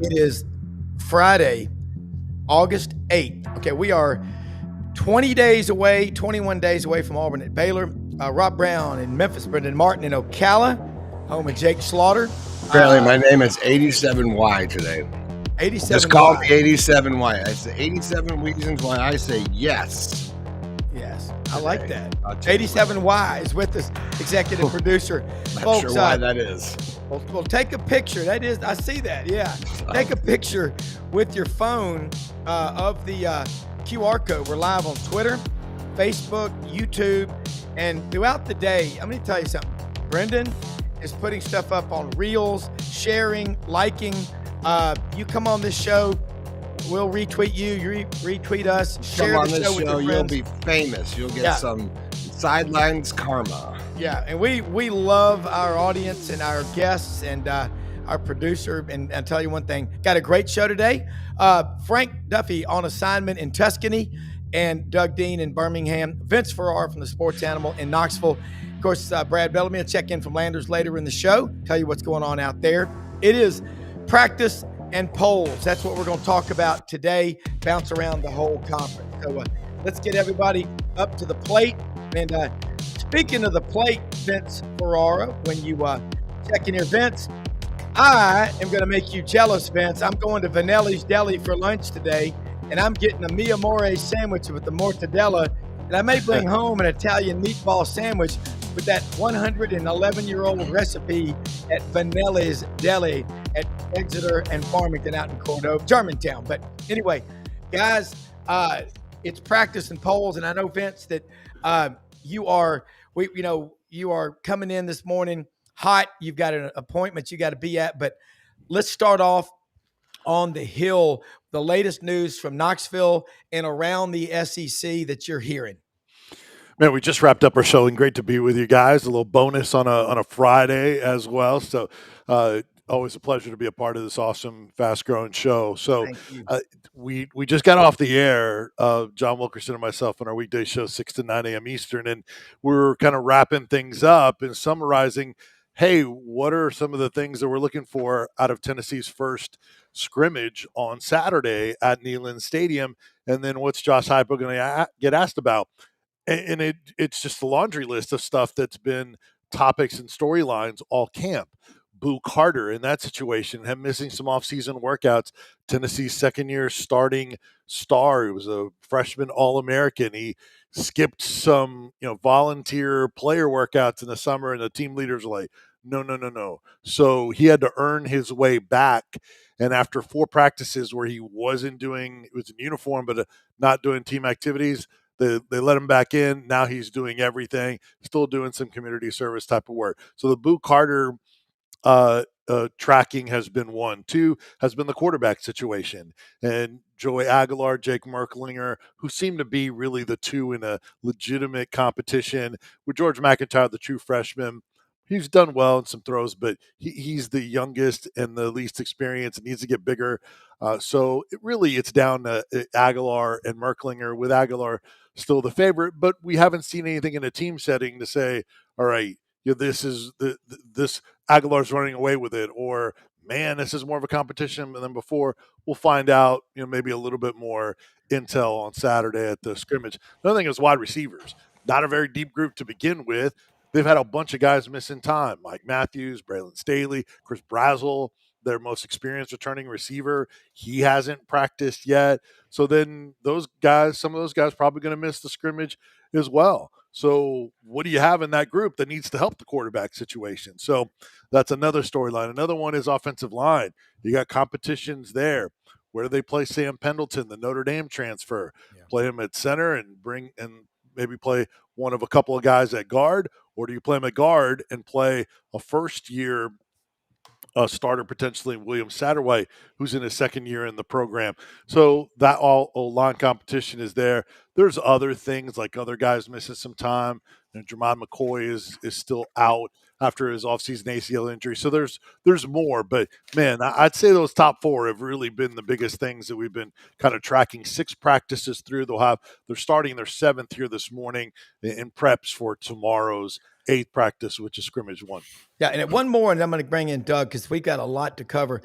It is Friday, August 8th. Okay, we are 20 days away, 21 days away from Auburn at Baylor. Rob Brown in Memphis, Brendan Martin in Ocala, home of Jake Slaughter. Apparently, my name is 87Y today. 87Y. Just call me 87Y. It's the 87 reasons why I say yes. Yes, I like that. I'll tell you 87Y is with us, executive producer. Not Folks, sure why that is. Well, take a picture. That is, I see that. Yeah, take a picture with your phone of the QR code. We're live on Twitter, Facebook, YouTube, and throughout the day. I'm going to tell you something. Brendan is putting stuff up on Reels, sharing, liking. You come on this show, we'll retweet you. You retweet us. Share Come on the this show with show, your you'll friends. be famous. You'll get some sidelines karma. Yeah, and we love our audience and our guests and our producer. And I'll tell you one thing, got a great show today. Frank Duffy on assignment in Tuscany and Doug Dean in Birmingham. Vince Ferrara from the Sports Animal in Knoxville. Of course, Brad Bellamy will check in from Landers later in the show, tell you what's going on out there. It is practice and polls. That's what we're going to talk about today, bounce around the whole conference. So let's get everybody up to the plate. And speaking of the plate, Vince Ferrara, when you check in your Vince, I am going to make you jealous, Vince. I'm going to Vanelli's Deli for lunch today, and I'm getting a Mia More sandwich with the mortadella, and I may bring home an Italian meatball sandwich with that 111-year-old recipe at Vanelli's Deli at Exeter and Farmington out in Cordova, Germantown. But anyway, guys, it's practice and polls, and I know, Vince, that you are coming in this morning hot. You've got an appointment you got to be at, but let's start off on the Hill. The latest news from Knoxville and around the SEC that you're hearing. Man, we just wrapped up our show, and great to be with you guys. A little bonus on a Friday as well. So always a pleasure to be a part of this awesome, fast-growing show. So we just got off the air, John Wilkerson and myself, on our weekday show, 6 to 9 a.m. Eastern, and we're kind of wrapping things up and summarizing, hey, what are some of the things that we're looking for out of Tennessee's first scrimmage on Saturday at Neyland Stadium, and then what's Josh Heupel going to get asked about? And it's just a laundry list of stuff that's been topics and storylines all camp. Boo Carter in that situation, him missing some offseason workouts. Tennessee's second-year starting star. He was a freshman All-American. He skipped some, volunteer player workouts in the summer, and the team leaders were like, no. So he had to earn his way back. And after 4 practices where he wasn't doing, it was in uniform, but not doing team activities, they let him back in. Now he's doing everything, still doing some community service type of work. So the Boo Carter tracking has been 1. 2 has been the quarterback situation. And Joey Aguilar, Jake Merklinger, who seem to be really the 2 in a legitimate competition with George McIntyre, the true freshman. He's done well in some throws, but he's the youngest and the least experienced and needs to get bigger. So it's down to Aguilar and Merklinger, with Aguilar still the favorite, but we haven't seen anything in a team setting to say, all right, this is this Aguilar's running away with it, or man, this is more of a competition than before. We'll find out, maybe a little bit more intel on Saturday at the scrimmage. Another thing is wide receivers. Not a very deep group to begin with. They've had a bunch of guys missing time, Mike Matthews, Braylon Staley, Chris Brazel, their most experienced returning receiver. He hasn't practiced yet. So then some of those guys probably going to miss the scrimmage as well. So what do you have in that group that needs to help the quarterback situation? So that's another storyline. Another one is offensive line. You got competitions there. Where do they play Sam Pendleton, the Notre Dame transfer? Yeah. Play him at center and maybe play one of a couple of guys at guard, or do you play him at guard and play a first-year starter potentially, William Satterwhite, who's in his second year in the program? So that all line competition is there. There's other things like other guys missing some time. And Jermon McCoy is still out after his offseason ACL injury. So there's more. But, man, I'd say those top 4 have really been the biggest things that we've been kind of tracking. 6 practices through. They're starting their 7th here this morning in preps for tomorrow's 8th practice, which is scrimmage 1. Yeah, and one more, and I'm going to bring in Doug because we got a lot to cover.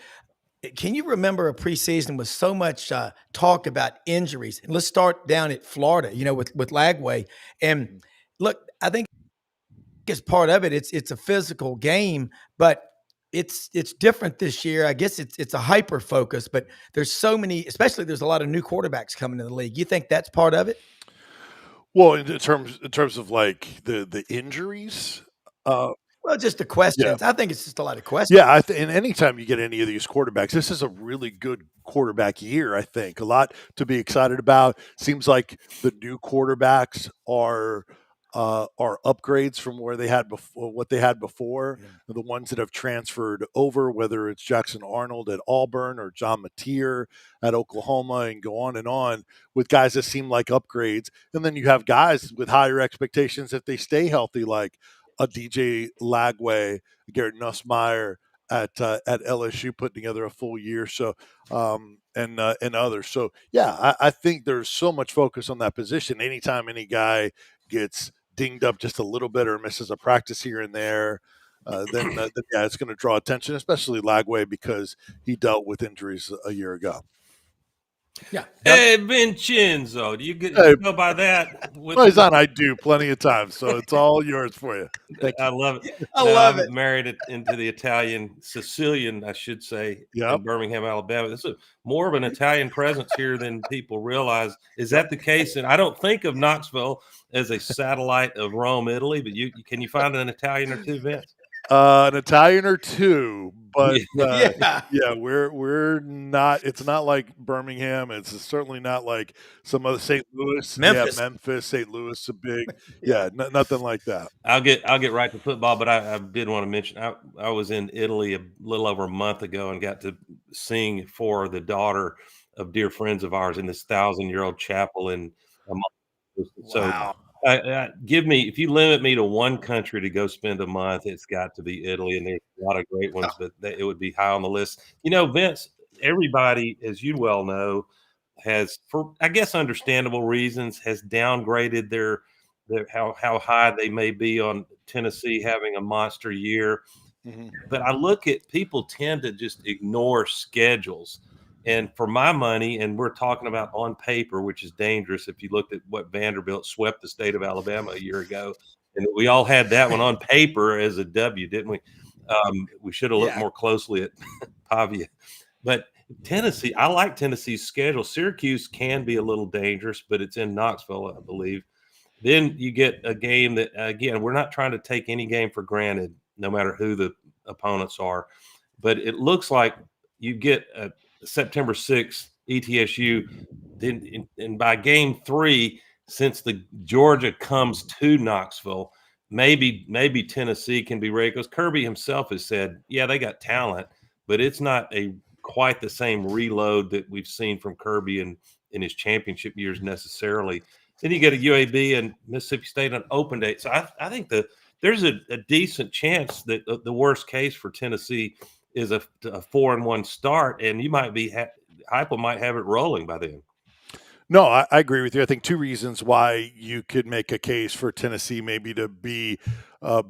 Can you remember a preseason with so much talk about injuries? And let's start down at Florida, with Lagway. And look, I think it's part of it. It's a physical game, but it's different this year. I guess it's a hyper focus, but there's so many, especially there's a lot of new quarterbacks coming in the league. You think that's part of it? Well, in terms of like the injuries, uh, Well, just the yeah. questions. I think it's just a lot of questions. Yeah, and anytime you get any of these quarterbacks, this is a really good quarterback year, I think. A lot to be excited about. Seems like the new quarterbacks are upgrades from where they had before, what they had before. Yeah. The ones that have transferred over, whether it's Jackson Arnold at Auburn or John Mateer at Oklahoma, and go on, with guys that seem like upgrades. And then you have guys with higher expectations if they stay healthy, like a DJ Lagway, Garrett Nussmeier at LSU, putting together a full year. So and others. So yeah, I think there's so much focus on that position. Anytime any guy gets dinged up just a little bit or misses a practice here and there, then yeah, it's going to draw attention, especially Lagway because he dealt with injuries a year ago. Yeah. Hey, Vincenzo, do you Hey, go by that? Well, he's on. I do plenty of times, so it's all yours for you. Thank I you. love it. Yeah, I No, love I'm it. married into the Sicilian, I should say, Yep. in Birmingham, Alabama. This is more of an Italian presence here than people realize. Is that the case? And I don't think of Knoxville as a satellite of Rome, Italy, but can you find an Italian or two, Vince? An Italian or two, but Yeah. yeah, we're not. It's not like Birmingham. It's certainly not like some other St. Louis. Memphis. Yeah, Memphis, St. Louis, a big. Yeah. Yeah, nothing like that. I'll get right to football, but I did want to mention I was in Italy a little over a month ago and got to sing for the daughter of dear friends of ours in this 1,000-year-old chapel in a month. So Wow. give me, if you limit me to one country to go spend a month, it's got to be Italy, and there's a lot of great ones, but it would be high on the list. Vince, everybody, as you well know, has, for I guess understandable reasons, has downgraded their how high they may be on Tennessee having a monster year. Mhm. But I look at people tend to just ignore schedules. And for my money, and we're talking about on paper, which is dangerous if you looked at what Vanderbilt swept the state of Alabama a year ago. And we all had that one on paper as a W, didn't we? We should have looked Yeah. more closely at Pavia. But Tennessee, I like Tennessee's schedule. Syracuse can be a little dangerous, but it's in Knoxville, I believe. Then you get a game that, again, we're not trying to take any game for granted, no matter who the opponents are. But it looks like you get a September 6th ETSU. Then, and by game 3, since the Georgia comes to Knoxville, maybe Tennessee can be ready, because Kirby himself has said, yeah, they got talent, but it's not quite the same reload that we've seen from Kirby in his championship years necessarily. Then you get a UAB and Mississippi State on open date. So I think there's a decent chance that the worst case for Tennessee is a 4-1 start, and you might be Heupel might have it rolling by then. No, I agree with you. I think two reasons why you could make a case for Tennessee maybe to be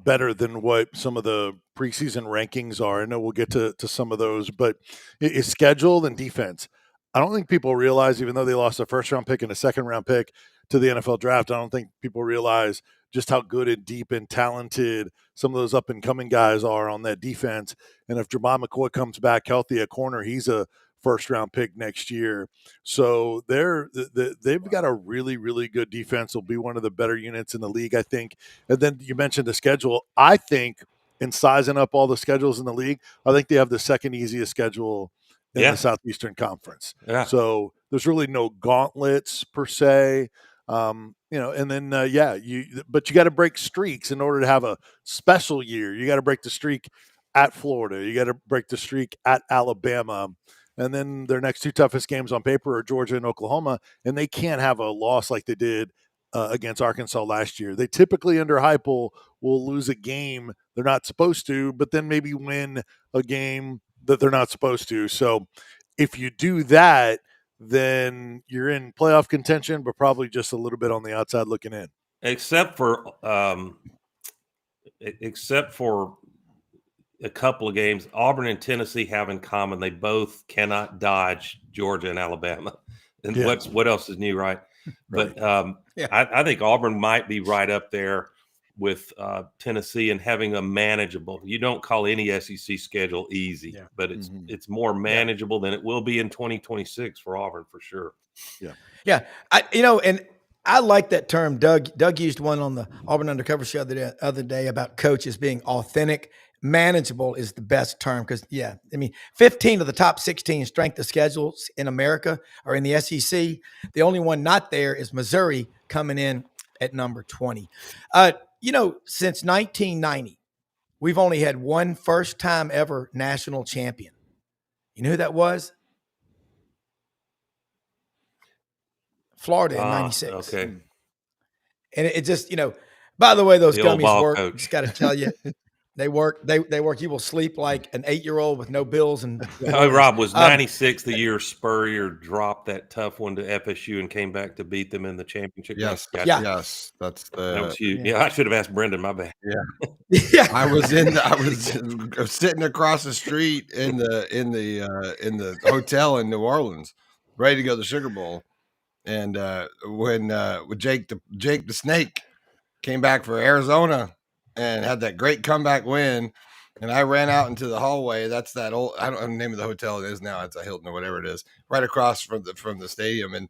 better than what some of the preseason rankings are. I know we'll get to some of those, but it's schedule and defense. I don't think people realize, even though they lost a first-round pick and a second-round pick to the NFL draft, I don't think people realize just how good and deep and talented some of those up-and-coming guys are on that defense. And if Jermon McCoy comes back healthy at corner, he's a first-round pick next year. So they've got a really, really good defense. Will be one of the better units in the league, I think. And then you mentioned the schedule. I think in sizing up all the schedules in the league, I think they have the second easiest schedule in the Southeastern Conference. Yeah. So there's really no gauntlets per se. And then but you got to break streaks in order to have a special year. You got to break the streak at Florida. You got to break the streak at Alabama. And then their next two toughest games on paper are Georgia and Oklahoma, and they can't have a loss like they did against Arkansas last year. They typically, under Heupel, will lose a game they're not supposed to, but then maybe win a game that they're not supposed to. So if you do that, then you're in playoff contention, but probably just a little bit on the outside looking in. Except for a couple of games. Auburn and Tennessee have in common they both cannot dodge Georgia and Alabama. And what else is new, right? But I think Auburn might be right up there with Tennessee and having a manageable. You don't call any SEC schedule easy, but it's more manageable than it will be in 2026 for Auburn for sure. Yeah, and I like that term. Doug used one on the Auburn Undercover show the other day about coaches being authentic. Manageable is the best term because, 15 of the top 16 strength of schedules in America are in the SEC. The only one not there is Missouri coming in at number 20. Since 1990, we've only had one first-time ever national champion. You know who that was? Florida in 96. Okay. And it just, by the way, those The old gummies ball work. coach. Just got to tell you, they work. They work. You will sleep like an 8-year-old with no bills. And Rob, was 96 the year Spurrier dropped that tough one to FSU and came back to beat them in the championship? Yes. Gotcha. Yes. That's That was huge. Yeah, I should have asked Brendan. My bad. Yeah. I was sitting across the street in the hotel in New Orleans, ready to go to the Sugar Bowl. And when Jake the Snake came back for Arizona and had that great comeback win, and I ran out into the hallway. That's that old, I don't know the name of the hotel it is now. It's a Hilton or whatever it is, right across from the stadium. And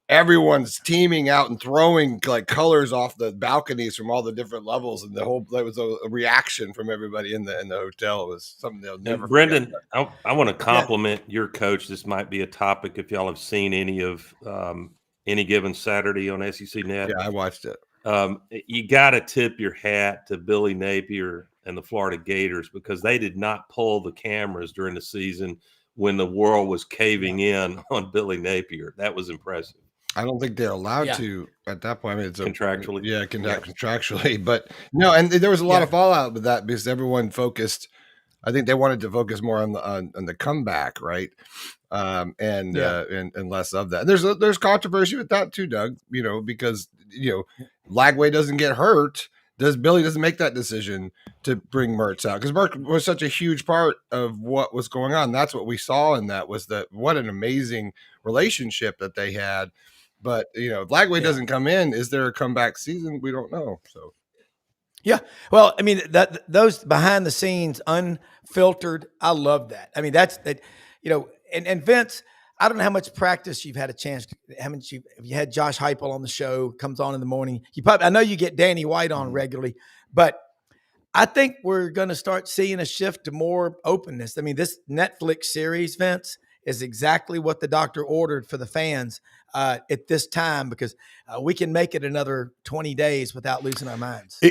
everyone's teaming out and throwing like colors off the balconies from all the different levels. And that was a reaction from everybody in the hotel. It was something they'll never Brendan, I want to compliment your coach. This might be a topic if y'all have seen any of Any Given Saturday on SEC Net. Yeah, I watched it. You got to tip your hat to Billy Napier and the Florida Gators because they did not pull the cameras during the season when the world was caving in on Billy Napier. That was impressive. I don't think they're allowed to at that point. I mean, it's contractually. Contractually. But no, and there was a lot of fallout with that because everyone focused. I think they wanted to focus more on the comeback, right? And less of that. There's controversy with that too, Doug. Because Lagway doesn't get hurt. Billy doesn't make that decision to bring Mertz out because Mertz was such a huge part of what was going on. That's what we saw in that was that what an amazing relationship that they had. But if Lagway doesn't come in, is there a comeback season? We don't know. So. Yeah. Well, I mean, those behind the scenes, unfiltered, I love that. I mean, and Vince, I don't know how much practice you've had a chance to, have you had Josh Heupel on the show, comes on in the morning. I know you get Danny White on regularly, but I think we're going to start seeing a shift to more openness. I mean, this Netflix series, Vince, is exactly what the doctor ordered for the fans at this time because we can make it another 20 days without losing our minds.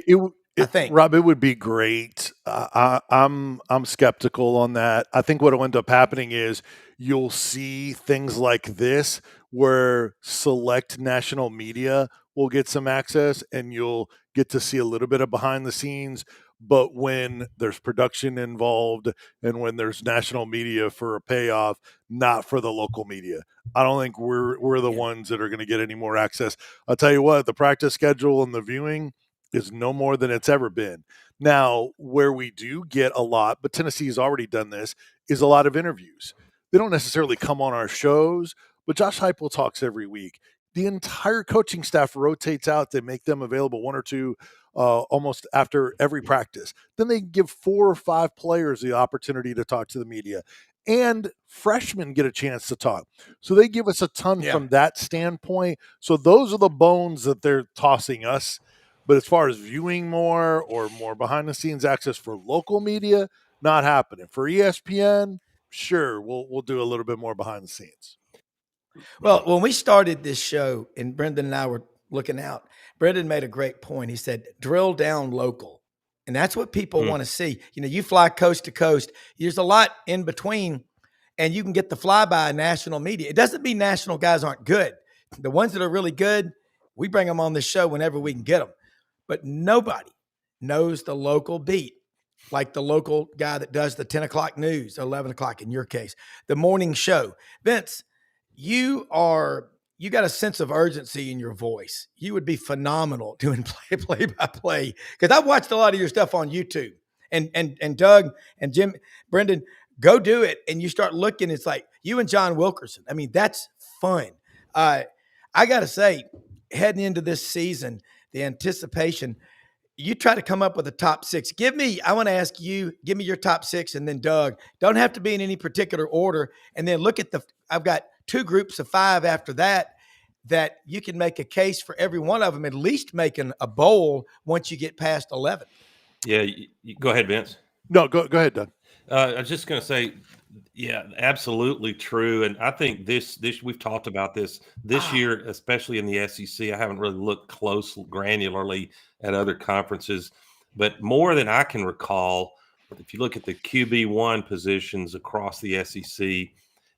I think, Rob, it would be great. I'm skeptical on that. I think what will end up happening is you'll see things like this where select national media will get some access and you'll get to see a little bit of behind the scenes. But when there's production involved and when there's national media for a payoff, not for the local media, I don't think we're the ones that are going to get any more access. I'll tell you what, the practice schedule and the viewing is no more than it's ever been. Now, where we do get a lot, but Tennessee's already done this, is a lot of interviews. They don't necessarily come on our shows, but Josh Heupel talks every week. The entire coaching staff rotates out. They make them available one or two almost after every practice. Then they give 4 or 5 players the opportunity to talk to the media. And freshmen get a chance to talk. So they give us a ton from that standpoint. So those are the bones that they're tossing us. But as far as viewing more or more behind the scenes access for local media, not happening. For ESPN, sure, we'll do a little bit more behind the scenes. Well, when we started this show and Brendan and I were looking out, Brendan made a great point. He said, drill down local. And that's what people want to see. You fly coast to coast. There's a lot in between, and you can get the flyby national media. It doesn't mean national guys aren't good. The ones that are really good, we bring them on the show whenever we can get them. But nobody knows the local beat like the local guy that does the 10 o'clock news, 11 o'clock in your case, the morning show. Vince, you got a sense of urgency in your voice. You would be phenomenal doing play-by-play because I've watched a lot of your stuff on YouTube. And Doug and Jim, Brendan, go do it. And you start looking, it's like you and John Wilkerson. I mean, that's fun. I got to say, heading into this season, the anticipation, you try to come up with a top six. I want to ask you, give me your top six, and then Doug. Don't have to be in any particular order. And then look at I've got two groups of five after that you can make a case for every one of them, at least making a bowl once you get past 11. Yeah, go ahead, Vince. No, go ahead, Doug. I was just going to say, yeah, absolutely true. And I think this we've talked about this year, especially in the SEC. I haven't really looked granularly at other conferences, but more than I can recall, if you look at the QB1 positions across the SEC,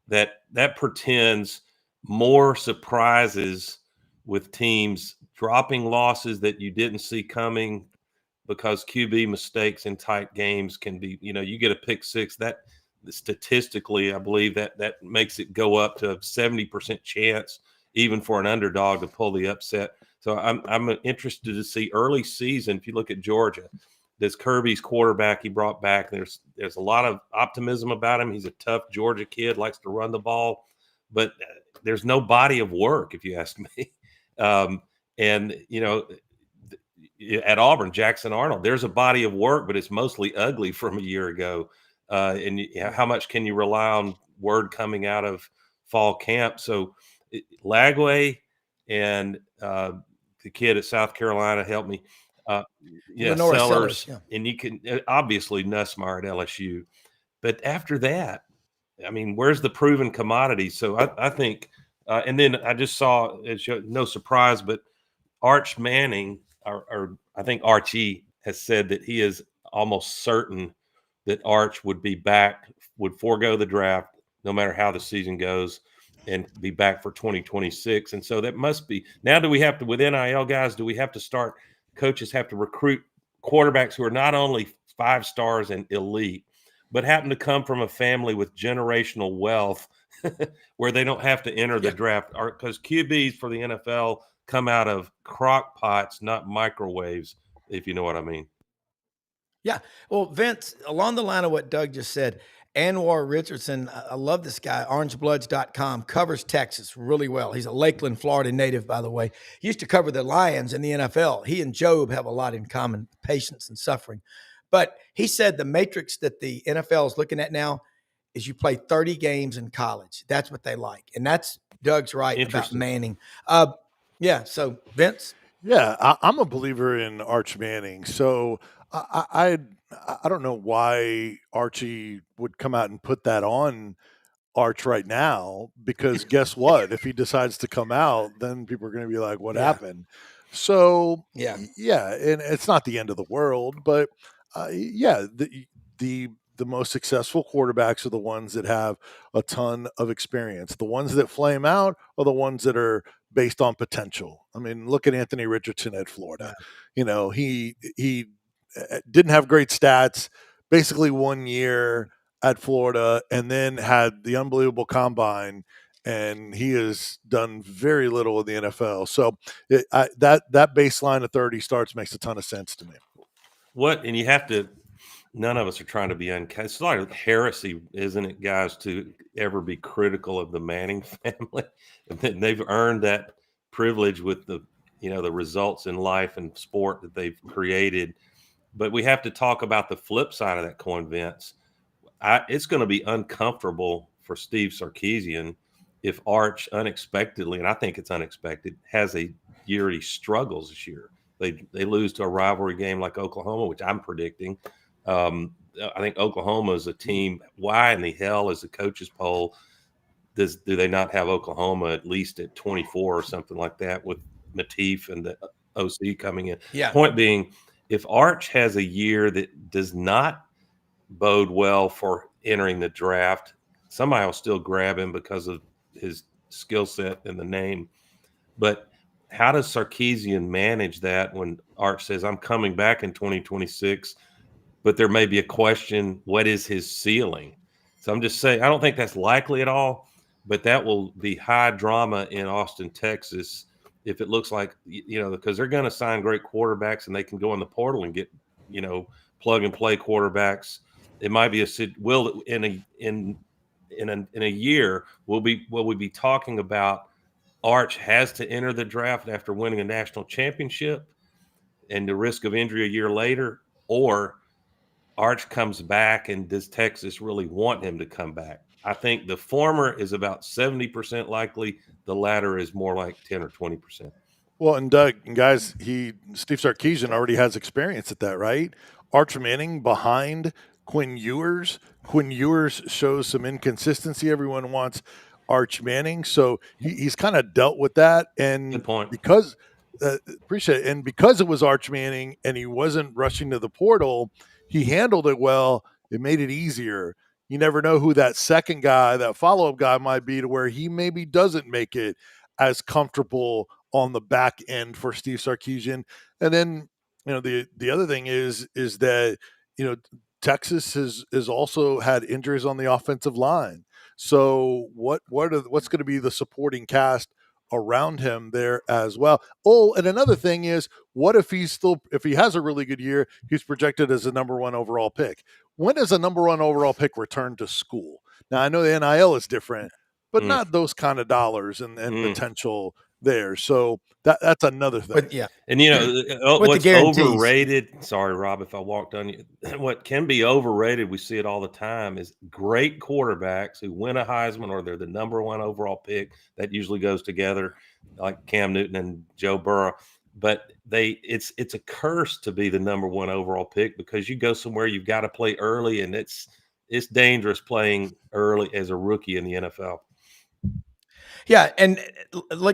that portends more surprises with teams dropping losses that you didn't see coming, because QB mistakes in tight games can be, you get a pick six, that statistically, I believe that makes it go up to a 70% chance, even for an underdog, to pull the upset. So I'm interested to see early season. If you look at Georgia, this Kirby's quarterback he brought back, there's a lot of optimism about him. He's a tough Georgia kid, likes to run the ball, but there's no body of work, if you ask me. At Auburn, Jackson Arnold, there's a body of work, but it's mostly ugly from a year ago. How much can you rely on word coming out of fall camp? So Lagway and the kid at South Carolina helped me. Sellers. Yeah. And you can obviously Nussmeier at LSU. But after that, I mean, where's the proven commodity? So I think, and then I just saw, no surprise, but Arch Manning, or I think Archie has said that he is almost certain that Arch would be back, would forego the draft, no matter how the season goes, and be back for 2026. And so that must be, now do we have to, with NIL guys, do we have to start, coaches have to recruit quarterbacks who are not only 5 stars and elite, but happen to come from a family with generational wealth where they don't have to enter the draft? Because QBs for the NFL come out of crock pots, not microwaves, if you know what I mean. Yeah. Well, Vince, along the line of what Doug just said, Anwar Richardson, I love this guy, orangebloods.com, covers Texas really well. He's a Lakeland, Florida native, by the way. He used to cover the Lions in the NFL. He and Job have a lot in common, patience and suffering. But he said the matrix that the NFL is looking at now is you play 30 games in college. That's what they like. And that's, Doug's right about Manning. Yeah. So Vince. Yeah, I'm a believer in Arch Manning. So I don't know why Archie would come out and put that on Arch right now, because guess what? If he decides to come out, then people are going to be like, what happened? So yeah, and it's not the end of the world, but the most successful quarterbacks are the ones that have a ton of experience. The ones that flame out are the ones that are based on potential. I mean, look at Anthony Richardson at Florida. Yeah. He didn't have great stats, basically 1 year at Florida, and then had the unbelievable combine, and he has done very little in the NFL. So that baseline of 30 starts makes a ton of sense to me. And you have to, none of us are trying to be unkind. It's like heresy, isn't it, guys, to ever be critical of the Manning family? And they've earned that privilege with the results in life and sport that they've created. But we have to talk about the flip side of that coin, Vince. It's going to be uncomfortable for Steve Sarkisian if Arch unexpectedly, and I think it's unexpected, has a year he struggles this year. They lose to a rivalry game like Oklahoma, which I'm predicting. I think Oklahoma is a team. Why in the hell is the coaches poll? Do they not have Oklahoma at least at 24 or something like that, with Matif and the OC coming in? Yeah. Point being, if Arch has a year that does not bode well for entering the draft, somebody will still grab him because of his skill set and the name. But how does Sarkisian manage that when Arch says, I'm coming back in 2026, but there may be a question, what is his ceiling? So I'm just saying, I don't think that's likely at all, but that will be high drama in Austin, Texas, if it looks like, because they're going to sign great quarterbacks and they can go in the portal and get, plug and play quarterbacks. It might be will in a year will we be talking about Arch has to enter the draft after winning a national championship and the risk of injury a year later, or Arch comes back and does Texas really want him to come back? I think the former is about 70% likely. The latter is more like 10 or 20%. Well, and Doug, and guys, Steve Sarkisian already has experience at that, right? Arch Manning behind Quinn Ewers. Quinn Ewers shows some inconsistency. Everyone wants Arch Manning, so he's kind of dealt with that. And Good point. because appreciate it, and because it was Arch Manning and he wasn't rushing to the portal, he handled it well. It made it easier. You never know who that second guy, that follow-up guy might be, to where he maybe doesn't make it as comfortable on the back end for Steve Sarkisian. And then, the other thing is that, Texas has also had injuries on the offensive line. So what's going to be the supporting cast around him there as well? Oh, and another thing is, what if if he has a really good year, he's projected as a number 1 overall pick. When does a number 1 overall pick return to school? Now, I know the NIL is different, but not those kind of dollars and potential there. So that's another thing. But, yeah. And, what's overrated, sorry, Rob, if I walked on you, what can be overrated, we see it all the time, is great quarterbacks who win a Heisman or they're the number 1 overall pick. That usually goes together, like Cam Newton and Joe Burrow. But it's a curse to be the number 1 overall pick, because you go somewhere, you've got to play early, and it's dangerous playing early as a rookie in the NFL. Yeah, and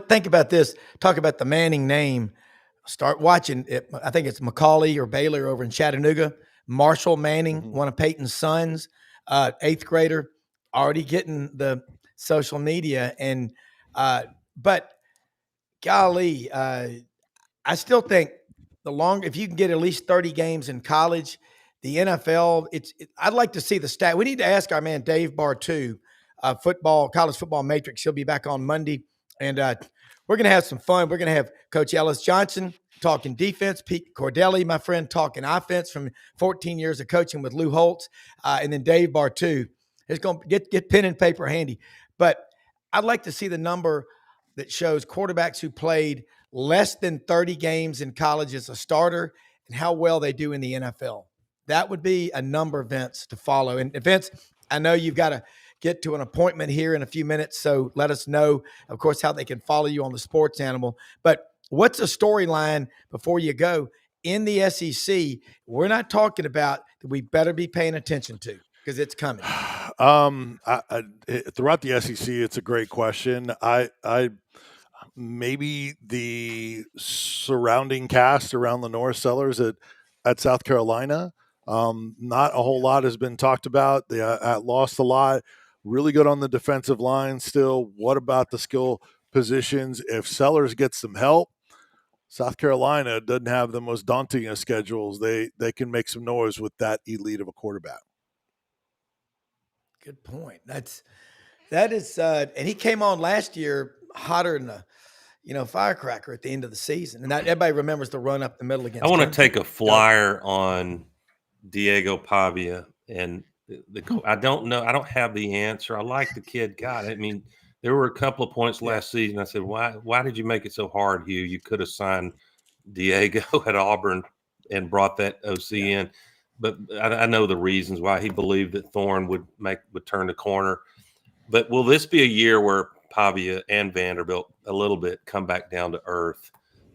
think about this. Talk about the Manning name. Start watching it. I think it's Macaulay or Baylor over in Chattanooga. Marshall Manning, one of Peyton's sons, 8th grader, already getting the social media. And but golly, I still think if you can get at least 30 games in college, the NFL, I'd like to see the stat. We need to ask our man Dave Bartu, college football matrix. He'll be back on Monday, and we're going to have some fun. We're going to have Coach Ellis Johnson talking defense, Pete Cordelli, my friend, talking offense from 14 years of coaching with Lou Holtz, and then Dave Bartu is going to get pen and paper handy. But I'd like to see the number that shows quarterbacks who played less than 30 games in college as a starter and how well they do in the NFL. That would be a number, Vince, to follow. And Vince, I know you've got to get to an appointment here in a few minutes, so let us know, of course, how they can follow you on the Sports Animal. But what's a storyline before you go in the SEC we're not talking about that we better be paying attention to, because it's coming? Throughout the SEC, it's a great question. I maybe the surrounding cast around the Norris Sellers at South Carolina. Not a whole lot has been talked about. They lost a lot. Really good on the defensive line still. What about the skill positions? If Sellers gets some help, South Carolina doesn't have the most daunting of schedules. They can make some noise with that elite of a quarterback. Good point. That is, and he came on last year hotter than a firecracker at the end of the season. And everybody remembers the run up the middle against. I want to take a flyer on Diego Pavia, and I don't know. I don't have the answer. I like the kid. God, I mean, there were a couple of points last season. I said, why did you make it so hard, Hugh? You could have signed Diego at Auburn and brought that OC in. But I know the reasons why. He believed that Thorne would turn the corner. But will this be a year where Pavia and Vanderbilt a little bit come back down to earth?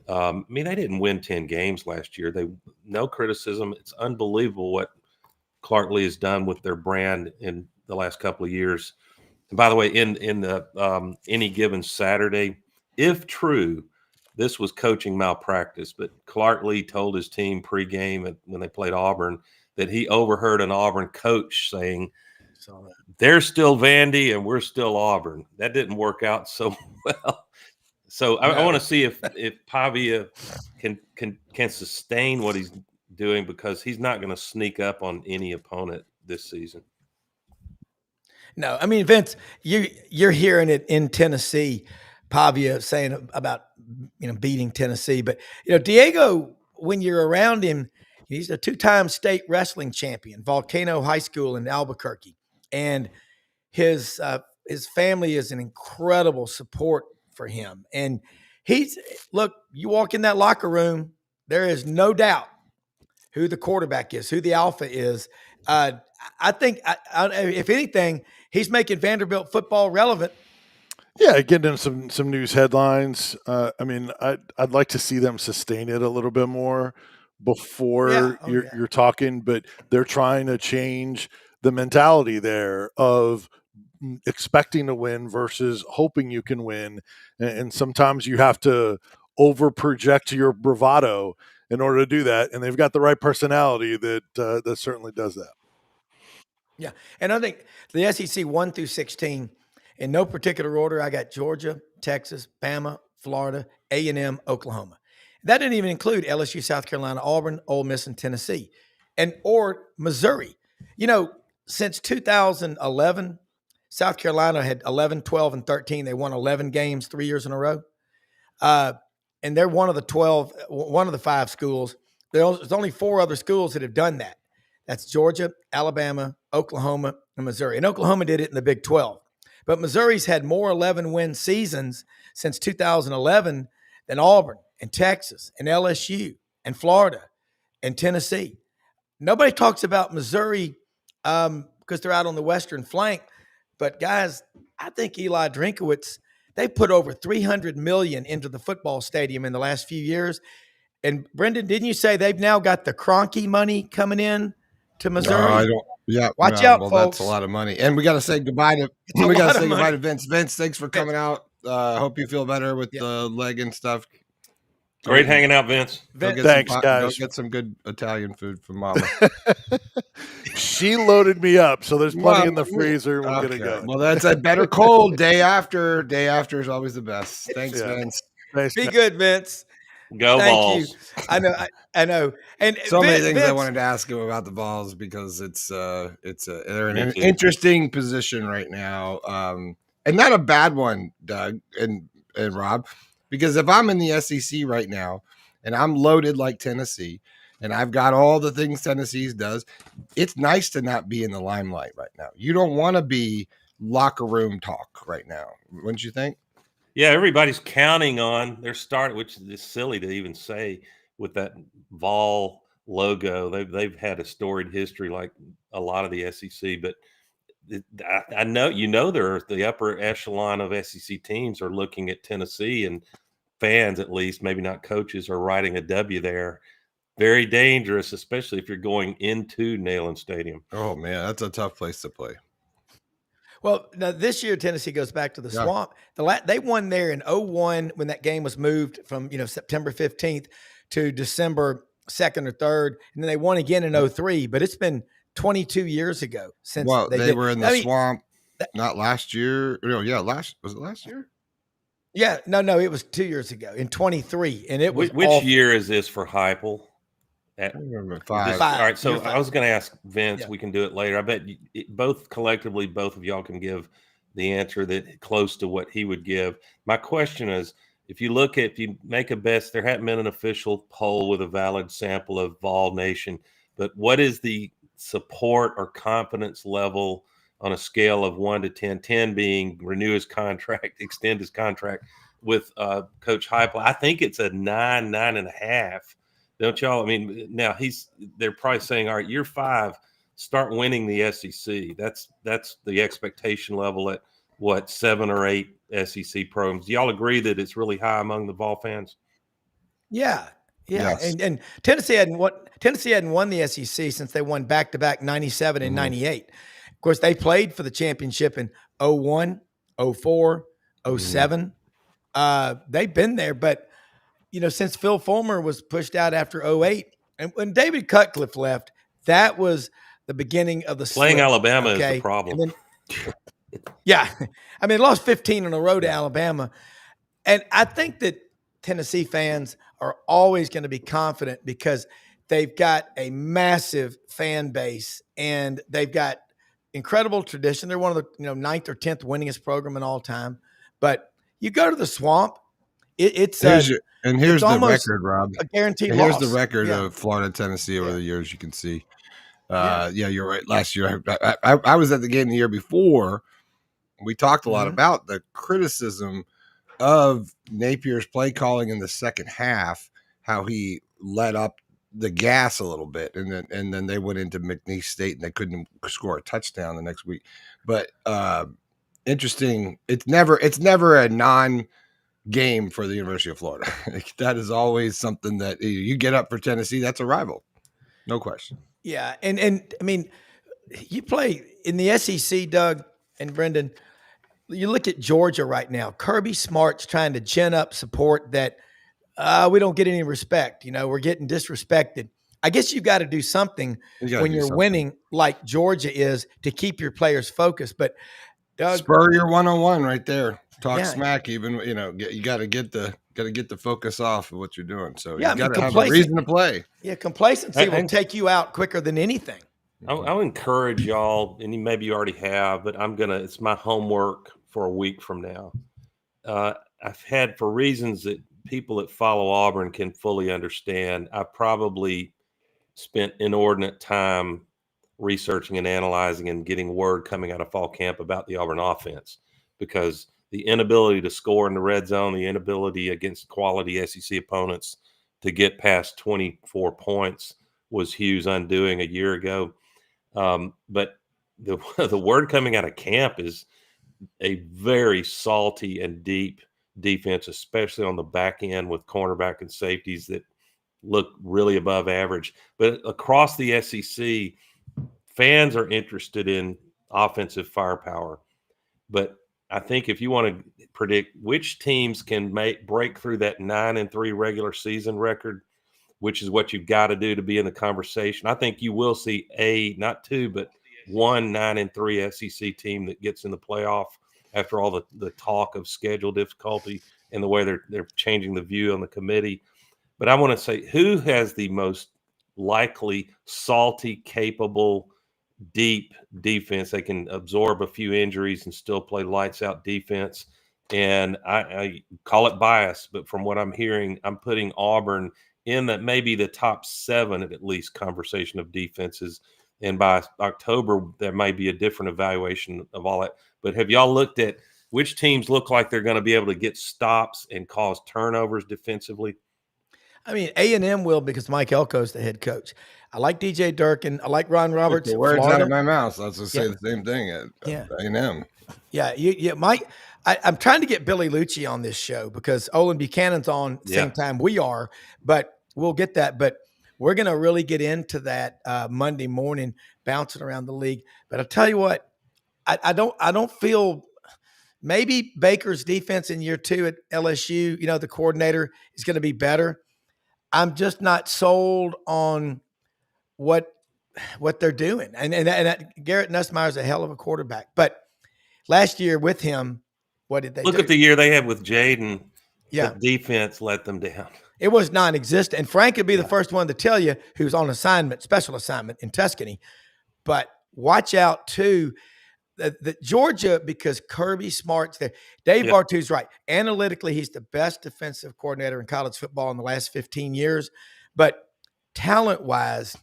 I mean, they didn't win 10 games last year. No criticism. It's unbelievable what Clark Lee has done with their brand in the last couple of years. And by the way, in the Any Given Saturday, if true, this was coaching malpractice, but Clark Lee told his team pregame when they played Auburn that he overheard an Auburn coach saying, "They're still Vandy and we're still Auburn." That didn't work out so well. So I want to see if Pavia can sustain what he's doing, because he's not going to sneak up on any opponent this season. No, I mean, Vince, you're hearing it in Tennessee, Pavia saying about beating Tennessee, but Diego, when you're around him, He's a 2-time state wrestling champion, Volcano High School in Albuquerque. And his family is an incredible support for him. And look, you walk in that locker room, there is no doubt who the quarterback is, who the alpha is. I think, if anything, he's making Vanderbilt football relevant. Yeah, getting in some news headlines. I mean, I'd like to see them sustain it a little bit more before you're talking, but they're trying to change the mentality there of expecting to win versus hoping you can win, and sometimes you have to over project your bravado in order to do that, and they've got the right personality that certainly does that. Yeah, and I think the SEC 1 through 16, in no particular order, I got Georgia, Texas, Bama, Florida, A&M, Oklahoma. That didn't even include LSU, South Carolina, Auburn, Ole Miss, and Tennessee, or Missouri. Since 2011, South Carolina had 11, 12, and 13. They won 11 games 3 years in a row. And they're one of the 5 schools. There's only 4 other schools that have done that. That's Georgia, Alabama, Oklahoma, and Missouri. And Oklahoma did it in the Big 12. But Missouri's had more 11-win seasons since 2011 than Auburn and Texas and LSU and Florida and Tennessee. Nobody talks about Missouri because they're out on the western flank. But, guys, I think Eli Drinkowitz, they put over $300 million into the football stadium in the last few years. And, Brendan, didn't you say they've now got the Kroenke money coming in to Missouri? No, I don't. Yeah, watch out, well, folks. That's a lot of money, and we got to say goodbye to goodbye to Vince. Vince, thanks for coming out. Hope you feel better with the leg and stuff. Great hanging out, Vince. Thanks, guys. Go get some good Italian food from Mama. She loaded me up, so there's plenty in the freezer. We're gonna go. Well, that's a better cold day after. Day after is always the best. Thanks, Vince. Thanks, Be good, Vince. Go Thank Balls. you. I know. And so many things Vince, I wanted to ask him about the Balls because they're in an interesting position right now, and not a bad one, Doug and Rob, because if I'm in the SEC right now and I'm loaded like Tennessee and I've got all the things Tennessee does, it's nice to not be in the limelight right now. You don't want to be locker room talk right now, wouldn't you think? Yeah, everybody's counting on their start, which is silly to even say with that Vol logo. They've had a storied history like a lot of the SEC, but I know there the upper echelon of SEC teams are looking at Tennessee, and fans, at least, maybe not coaches, are writing a W there. Very dangerous, especially if you're going into Neyland Stadium. Oh man, that's a tough place to play. Well, now this year Tennessee goes back to the Swamp. They won there in 2001 when that game was moved from September 15th to December 2nd or 3rd, and then they won again in 2003. But it's been 22 years ago since they were in the Swamp. Not last year. No, yeah, was it last year? Yeah, no, it was 2 years ago in 23, and it was which year is this for Heupel? I remember 5. All right, so I was going to ask Vince. Yeah. We can do it later. I bet both of y'all can give the answer that close to what he would give. My question is, if you make a best, there hadn't been an official poll with a valid sample of Vol Nation, but what is the support or confidence level on a scale of 1 to 10, 10 being renew his contract, extend his contract with Coach Heupel? I think it's a 9.5. Don't y'all? I mean, now they're probably saying, all right, year 5, start winning the SEC. That's the expectation level at what, 7 or 8 SEC programs. Do y'all agree that it's really high among the Vol fans? Yeah. Yes. And Tennessee hadn't won the SEC since they won back-to-back 97 and 98. Of course, they played for the championship in 01, 04, 07. They've been there, but since Phil Fulmer was pushed out after 08, and when David Cutcliffe left, that was the beginning of the playing slip, Alabama is the problem. Yeah. I mean, lost 15 in a row to Alabama. And I think that Tennessee fans are always going to be confident because they've got a massive fan base and they've got incredible tradition. They're one of the 9th or 10th winningest program in all time. But you go to the Swamp, it's here's it's the almost record, Rob. a guaranteed And here's loss. the record Yeah. of Florida, Tennessee over Yeah. the years. You can see. Yeah. You're right. Last year, I was at the game the year before. We talked a lot about the criticism of Napier's play calling in the second half, how he let up the gas a little bit, and then they went into McNeese State and they couldn't score a touchdown the next week. But interesting. It's never a non-game for the University of Florida. That is always something that you get up for Tennessee. That's a rival, no question. Yeah, and I mean, you play in the SEC, Doug and Brendan. You look at Georgia right now. Kirby Smart's trying to gin up support that we don't get any respect. We're getting disrespected. I guess you got to do something when you're winning like Georgia is to keep your players focused. But Doug, spur your one-on-one right there. Talk smack. Even you got to get the focus off of what you're doing. So you got to have a reason to play. Yeah, complacency will take you out quicker than anything. I'll encourage y'all, and maybe you already have, but it's my homework for a week from now. I've had, for reasons that people that follow Auburn can fully understand, I probably spent inordinate time researching and analyzing and getting word coming out of fall camp about the Auburn offense, because the inability to score in the red zone, the inability against quality SEC opponents to get past 24 points was Hugh's undoing a year ago. But the word coming out of camp is a very salty and deep defense, especially on the back end with cornerback and safeties that look really above average. But across the SEC, fans are interested in offensive firepower. But I think if you want to predict which teams can break through that 9-3 regular season record, which is what you've got to do to be in the conversation, I think you will see not two, but one 9-3 SEC team that gets in the playoff after all the talk of schedule difficulty and the way they're changing the view on the committee. But I want to say, who has the most likely salty, capable, deep defense? They can absorb a few injuries and still play lights out defense. And I call it bias, but from what I'm hearing, I'm putting Auburn in that maybe the top 7 at least conversation of defenses. And by October, there may be a different evaluation of all that. But have y'all looked at which teams look like they're going to be able to get stops and cause turnovers defensively? I mean, A&M will, because Mike Elko's the head coach. I like DJ Durkin. I like Ron Roberts. The words out of my mouth. Let's just say the same thing at A&M. Yeah, Mike. I'm trying to get Billy Lucci on this show because Olin Buchanan's on at the same time we are, but we'll get that. But we're going to really get into that Monday morning, bouncing around the league. But I'll tell you what, I don't feel maybe Baker's defense in year 2 at LSU, the coordinator, is going to be better. I'm just not sold on what they're doing. And Garrett Nussmeier's a hell of a quarterback. But last year with him, what did they look do? At the year they had with Jaden? Yeah. The defense let them down. It was non-existent. And Frank would be the first one to tell you who's on special assignment in Tuscany. But watch out, too, the Georgia, because Kirby Smart's there. Dave Bartu's right. Analytically, he's the best defensive coordinator in college football in the last 15 years. But talent-wise,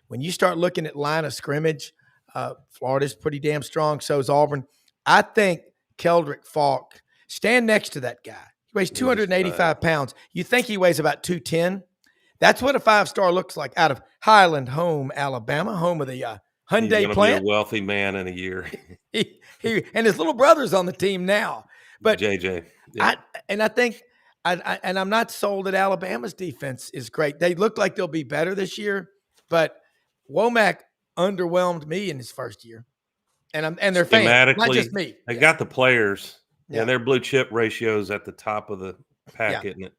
when you start looking at line of scrimmage, Florida's pretty damn strong. So is Auburn. I think Keldrick Falk, stand next to that guy. He weighs 285 pounds. You think he weighs about 210? That's what a 5-star looks like out of Highland Home, Alabama, home of the Hyundai plant. Be a wealthy man in a year. he and his little brother's on the team now. But JJ. Yeah. I think I'm not sold that Alabama's defense is great. They look like they'll be better this year, but Womack underwhelmed me in his first year. And they're fans, not just me. They got the players. Yeah, their blue chip ratios at the top of the pack, isn't it?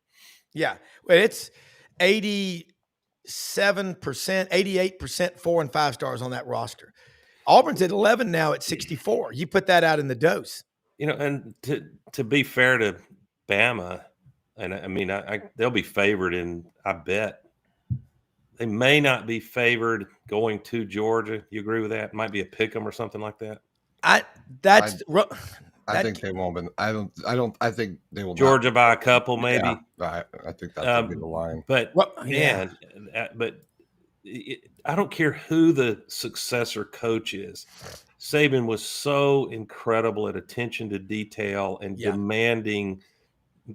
Yeah. Well, it's 87%, 88% 4 and 5 stars on that roster. Auburn's at 11 now at 64. You put that out in the dose. And to be fair to Bama, and I mean, they'll be favored in, I bet. They may not be favored going to Georgia. You agree with that? Might be a pick 'em or something like that. I think they won't. But I think they will. Georgia not. by a couple, maybe. Yeah, I think that could be the line. But Well, man, I don't care who the successor coach is. Saban was so incredible at attention to detail and demanding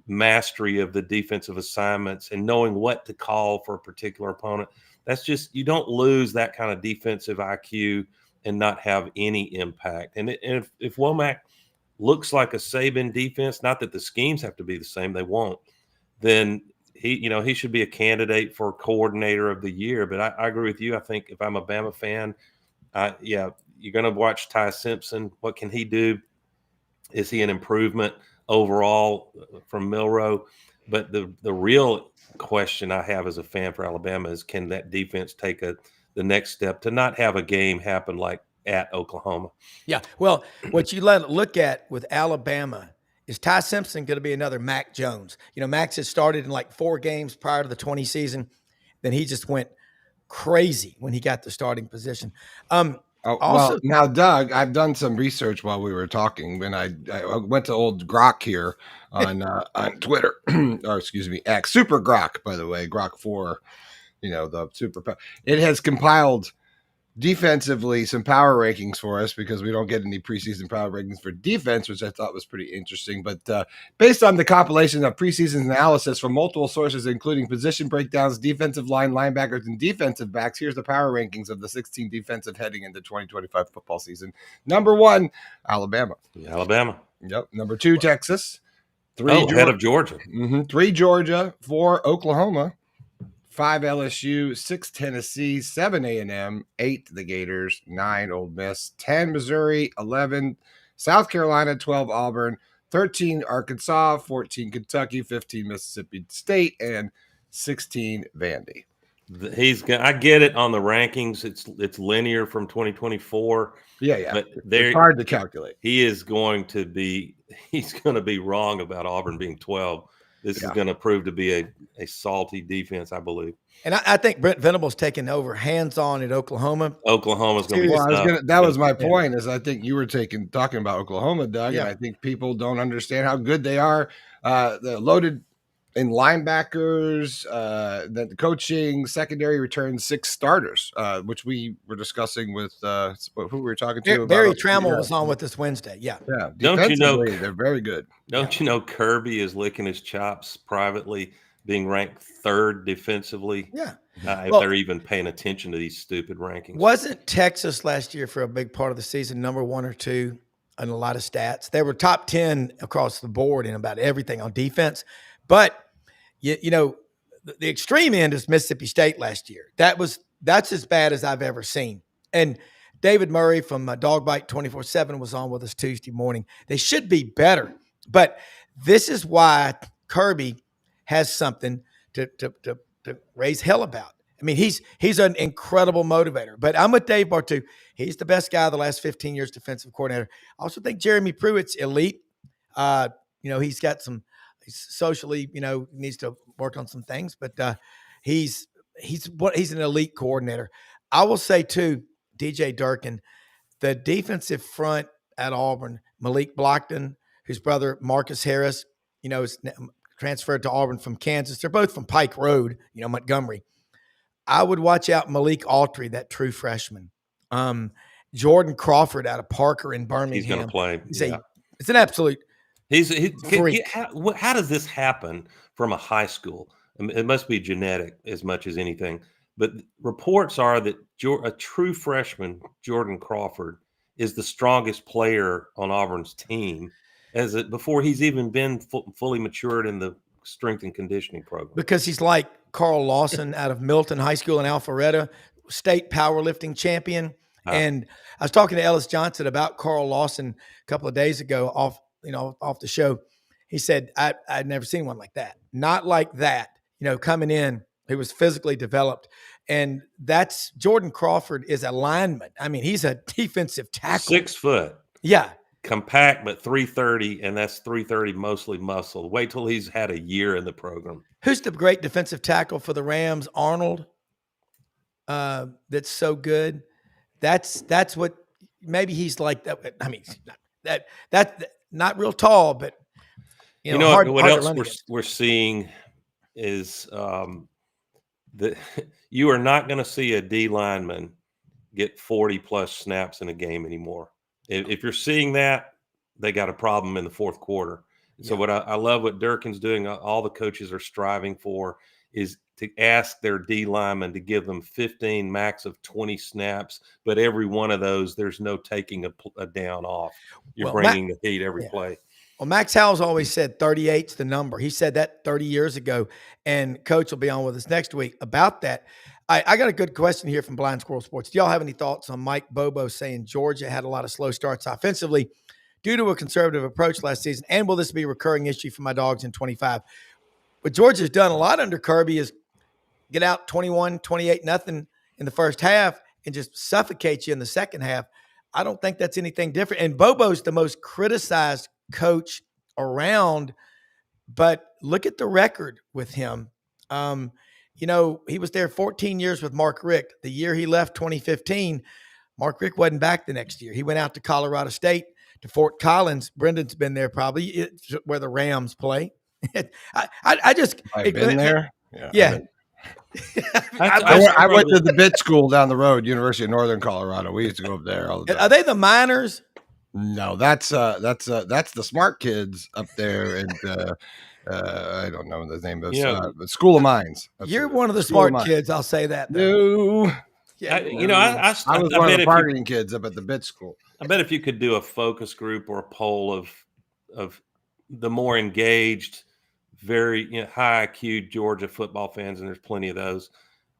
mastery of the defensive assignments and knowing what to call for a particular opponent. That's just, you don't lose that kind of defensive IQ and not have any impact. And if Womack looks like a Saban defense, not that the schemes have to be the same, they won't, then he should be a candidate for coordinator of the year. But I agree with you. I think if I'm a Bama fan, you're going to watch Ty Simpson. What can he do? Is he an improvement overall from Milroe? But the real question I have as a fan for Alabama is, can that defense take the next step to not have a game happen like at Oklahoma? Yeah. Well, what you look at with Alabama is Ty Simpson going to be another Mac Jones. Max has started in like 4 games prior to the 20 season. Then he just went crazy when he got the starting position. Well, now, Doug, I've done some research while we were talking, and I went to old Grok here on Twitter, or excuse me, X, Super Grok, by the way, Grok 4, the super. It has compiled defensively some power rankings for us because we don't get any preseason power rankings for defense, which I thought was pretty interesting. But based on the compilation of preseason analysis from multiple sources, including position breakdowns, defensive line, linebackers, and defensive backs, here's the power rankings of the 16 defensive heading into 2025 football season. Number 1, Alabama. Yep. Number 2, Texas. 3, ahead of Georgia. 3, Georgia. 4, Oklahoma. 5, LSU, 6, Tennessee, 7, A&M, 8, the Gators, 9, Ole Miss, 10, Missouri, 11, South Carolina, 12, Auburn, 13, Arkansas, 14, Kentucky, 15, Mississippi State, and 16, Vandy. I get it on the rankings. It's linear from 2024. Yeah. But it's hard to calculate. He's going to be wrong about Auburn being 12. This is going to prove to be a salty defense, I believe. And I think Brent Venables taking over hands-on at Oklahoma. Oklahoma's going to be tough. That was my point, is I think you were talking about Oklahoma, Doug, and I think people don't understand how good they are. They're loaded in linebackers, the coaching, secondary returns 6 starters, which we were discussing with who we were talking to. Barry Trammell was on with us Wednesday. Yeah. Don't you know they're very good? Don't you know Kirby is licking his chops privately, being ranked 3rd defensively? Yeah. If they're even paying attention to these stupid rankings. Wasn't Texas last year for a big part of the season number 1 or 2 on a lot of stats? They were top 10 across the board in about everything on defense. But the extreme end is Mississippi State last year. That's as bad as I've ever seen. And David Murray from Dog Bite 24/7 was on with us Tuesday morning. They should be better, but this is why Kirby has something to raise hell about. I mean, he's an incredible motivator. But I'm with Dave Bartu. He's the best guy of the last 15 years defensive coordinator. I also think Jeremy Pruitt's elite. He's got some. Socially, needs to work on some things, but he's an elite coordinator. I will say too, DJ Durkin, the defensive front at Auburn, Malik Blockton, whose brother Marcus Harris, is transferred to Auburn from Kansas. They're both from Pike Road, Montgomery. I would watch out Malik Autry, that true freshman. Jordan Crawford out of Parker in Birmingham. He's going to play. It's an absolute. How does this happen from a high school? It must be genetic as much as anything. But reports are that a true freshman, Jordan Crawford, is the strongest player on Auburn's team before he's even been fully matured in the strength and conditioning program. Because he's like Carl Lawson out of Milton High School in Alpharetta, state powerlifting champion. And I was talking to Ellis Johnson about Carl Lawson a couple of days ago off the show. He said, I'd never seen one like that. Not like that, coming in, who was physically developed. And that's Jordan Crawford is a lineman. I mean, he's a defensive tackle. 6 foot. Yeah. Compact, but 330, and that's 330 mostly muscle. Wait till he's had a year in the program. Who's the great defensive tackle for the Rams? Arnold. That's so good. That's what maybe he's like that. I mean, not real tall, but You know hard what to else run against. we're seeing is that you are not going to see a D lineman get 40 plus snaps in a game anymore. If you're seeing that, they got a problem in the fourth quarter. So what I love what Durkin's doing, all the coaches are striving for, is to ask their D linemen to give them 15, max of 20 snaps, but every one of those, there's no taking a down off. You're bringing the heat every play. Well, Max Howell's always said 38's the number. He said that 30 years ago, and Coach will be on with us next week about that. I got a good question here from Blind Squirrel Sports. Do y'all have any thoughts on Mike Bobo saying Georgia had a lot of slow starts offensively due to a conservative approach last season? And will this be a recurring issue for my Dogs in 25? What Georgia's done a lot under Kirby is get out 21, 28, nothing in the first half and just suffocate you in the second half. I don't think that's anything different. And Bobo's the most criticized coach around, but look at the record with him. He was there 14 years with Mark Richt. The year he left, 2015, Mark Richt wasn't back the next year. He went out to Colorado State, to Fort Collins. Brendan's been there probably, where the Rams play. I've been there. Yeah. I went to the bit school down the road, University of Northern Colorado. We used to go up there all the time. Are they the Miners? No, that's the smart kids up there, and I don't know the name of the School of Mines. You're one of the smart kids. I'll say that. No, yeah, I was one of the partying kids up at the bit school. I bet if you could do a focus group or a poll of the more engaged, very high IQ Georgia football fans, and there's plenty of those,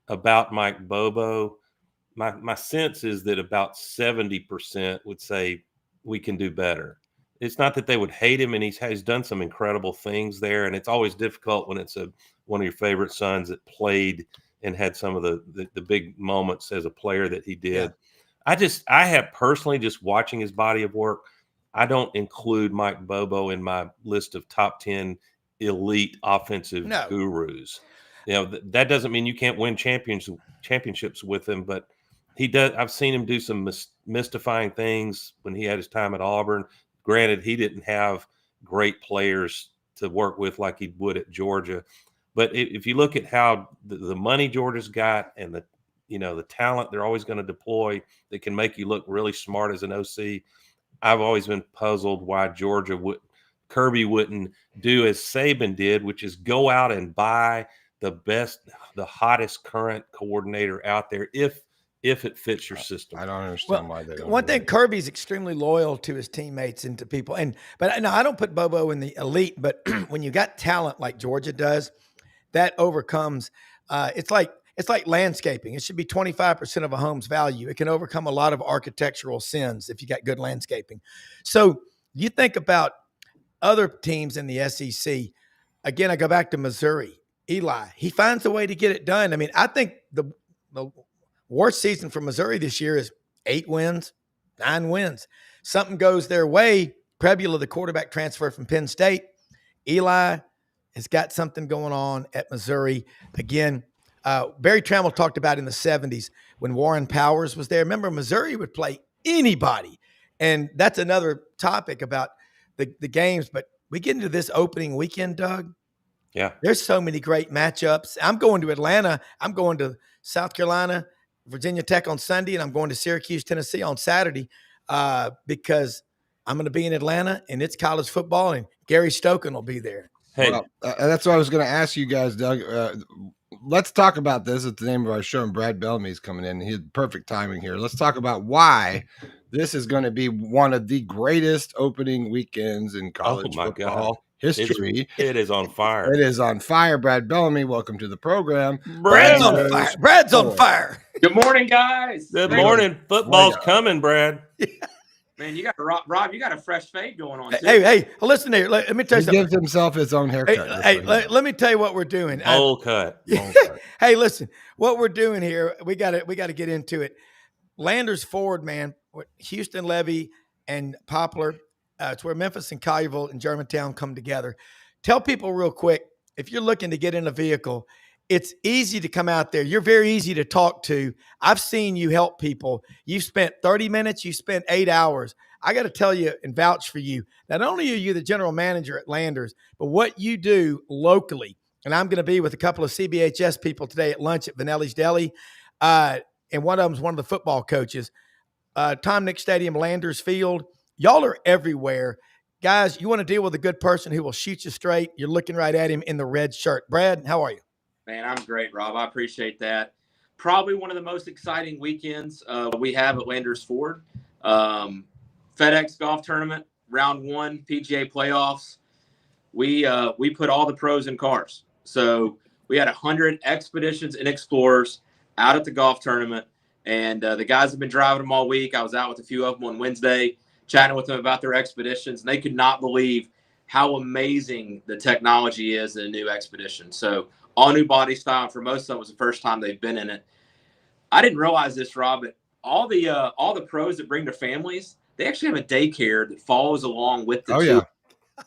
about Mike Bobo, my sense is that about 70% would say we can do better. It's not that they would hate him, and he's done some incredible things there, and it's always difficult when it's one of your favorite sons that played and had some of the big moments as a player that he did. Yeah. I have personally, just watching his body of work, I don't include Mike Bobo in my list of top 10 elite offensive gurus. That doesn't mean you can't win championships with him, but he does. I've seen him do some mystifying things when he had his time at Auburn. Granted, he didn't have great players to work with like he would at Georgia, but if you look at how the money Georgia's got and the talent they're always going to deploy that can make you look really smart as an OC, I've always been puzzled why Kirby wouldn't do as Saban did, which is go out and buy the hottest current coordinator out there if it fits your system. I don't understand why they don't. One thing, Kirby's extremely loyal to his teammates and to people. But no, I don't put Bobo in the elite, but when you got talent like Georgia does, that overcomes it's like landscaping. It should be 25% of a home's value. It can overcome a lot of architectural sins if you got good landscaping. So you think about other teams in the SEC. Again, I go back to Missouri. Eli, he finds a way to get it done. I mean, I think the worst season for Missouri this year is 8 wins, 9 wins. Something goes their way. Prebula, the quarterback, transfer from Penn State. Eli has got something going on at Missouri. Again, Barry Trammell talked about in the 70s when Warren Powers was there. Remember, Missouri would play anybody. And that's another topic about the games. But we get into this opening weekend, Doug. Yeah. There's so many great matchups. I'm going to Atlanta. I'm going to South Carolina, Virginia Tech on Sunday, and I'm going to Syracuse, Tennessee on Saturday because I'm going to be in Atlanta, and it's college football, and Gary Stokan will be there. Hey, well, that's what I was going to ask you guys, Doug. Let's talk about this. It's the name of our show, and Brad Bellamy's coming in. He had perfect timing here. Let's talk about why this is going to be one of the greatest opening weekends in college football history. It is on fire. It is on fire. Brad Bellamy, welcome to the program. Brad's on fire. Brad's on fire. Good morning, guys. Good morning. Football's coming, Brad. Man, you got Rob. You got a fresh fade going on. Too. Hey, listen here. Let me tell you something. He gives himself his own haircut. Let me tell you what we're doing. Bowl cut. Hey, listen. What we're doing here, we got to get into it. Landers Ford, man. Houston Levy and Poplar. It's where Memphis and Collierville and Germantown come together. Tell people real quick, if you're looking to get in a vehicle, it's easy to come out there. You're very easy to talk to. I've seen you help people. You've spent 30 minutes. You spent 8 hours. I got to tell you and vouch for you. Not only are you the general manager at Landers, but what you do locally. And I'm going to be with a couple of CBHS people today at lunch at Vanelli's Deli. And one of them is one of the football coaches. Tom Nick Stadium, Landers Field. Y'all are everywhere. Guys, you want to deal with a good person who will shoot you straight. You're looking right at him in the red shirt. Brad, how are you? Man, I'm great, Rob. I appreciate that. Probably one of the most exciting weekends we have at Landers Ford. FedEx Golf Tournament, round 1, PGA playoffs. We put all the pros in cars. So we had 100 Expeditions and Explorers out at the golf tournament. And the guys have been driving them all week. I was out with a few of them on Wednesday, chatting with them about their Expeditions. And they could not believe how amazing the technology is in a new Expedition. So all new body style. For most of them, it was the first time they've been in it. I didn't realize this, Rob, but all the pros that bring their families, they actually have a daycare that follows along with the tour. Yeah.